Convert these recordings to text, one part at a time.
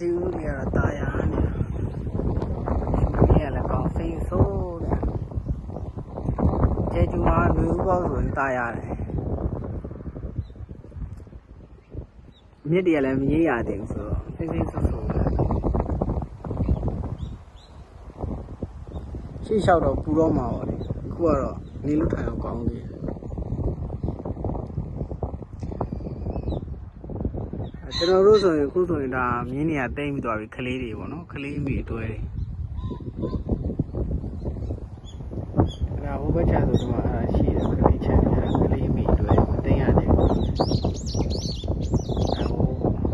ဒီဦးလေးကတော့တာယာနေတယ်ကောင်းစိတ်ဆိုးတယ်ကျေကျူမှာလူဥပေါဆိုရင်တာရတယ်မြစ်တရလည်းမရေးရသေးဘူးဆိုတော့စိတ်စိတ်ဆိုးဆိုးရှေ့လျှောက်တော့ပူတော့မှာပါလေအခုကတော့နေလို့ထိုင်အောင်ကောင်းသေးတယ်ကျွန်တော်တို့ဆိုရင်အခုဆိုရင်ဒါမြင်းနေရတိမ့်ပြီးသွားပြီခလေးတွေပေါ့နော်ခလေးမိအတွဲတွေဒါဟိုဘက်ချဆိုဒီမှာအဲ့ဒါရှိတယ်ခလေးချခလေးမိအတွဲတိမ့်ရတယ်ဟို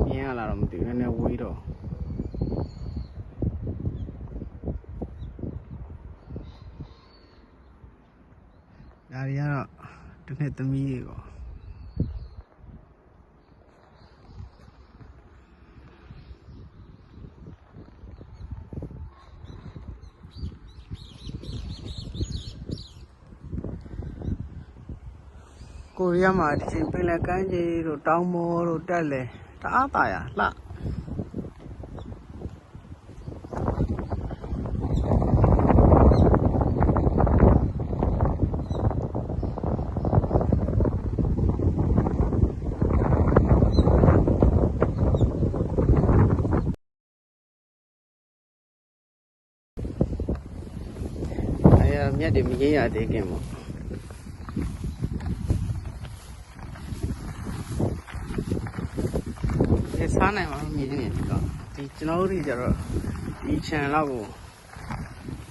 မြင်းရလာတော့မသိဘူးနည်းနည်းဝေးတော့ဒါတွေကတော့တစ်နှစ်သမီးတွေပေါ့ကိုရီးယားမှာဒီချိန်ပင်လယ်ကမ်းခြေတို့တောင်ပေါ်တို့တက်လေတအားပါရလှမြက်တွေမရေးရသေးခင်ပေါ့ဒီစားနိုင်မှာမြင်းနေတယ်ကဒီကျွန်တော်တို့တွေကြတော့ဒီခြံလောက်ကို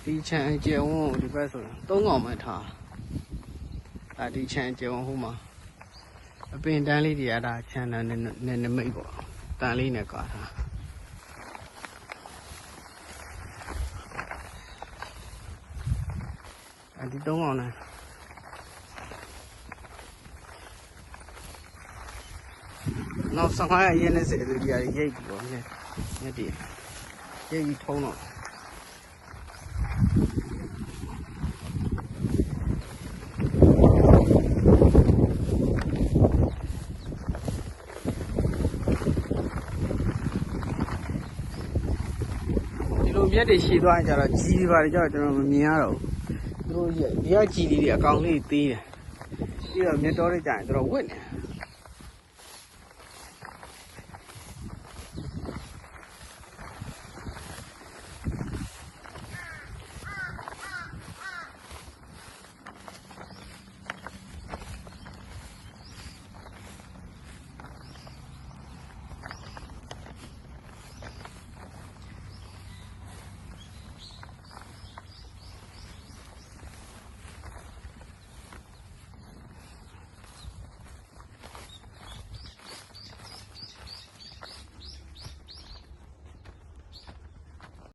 ဒီခြံကျယ်ဝန်းဒီဘက်ဆိုရင်3កောင်မှထားဒါဒီခြံကျယ်ဝန်းဟိုမှာအပင်တန်းလေးတွေကဒါခြံနဲ့နမိတ်ပေါ့တန်းလေးနဲ့ကာထားဒီ3កောင်နဲ့နောက်15ရက်ရေးနေစေသူကြီးရိတ်ပြီးတော့မြက်တည်ရိတ်ပြီးထုံးတော့ဒီလိုမြက်တွေရှည်သွားကြတော့ကြီးတွေပါတယ်ကြတော့ကျွန်တော်မမြင်ရတော့ဘူးသူတို့ဒီကကြီးလေးတွေအကောင်လေးသေးတယ်ပြီးတော့မြက်တော်တွေကြာရင်သူတို့ဝစ်နေ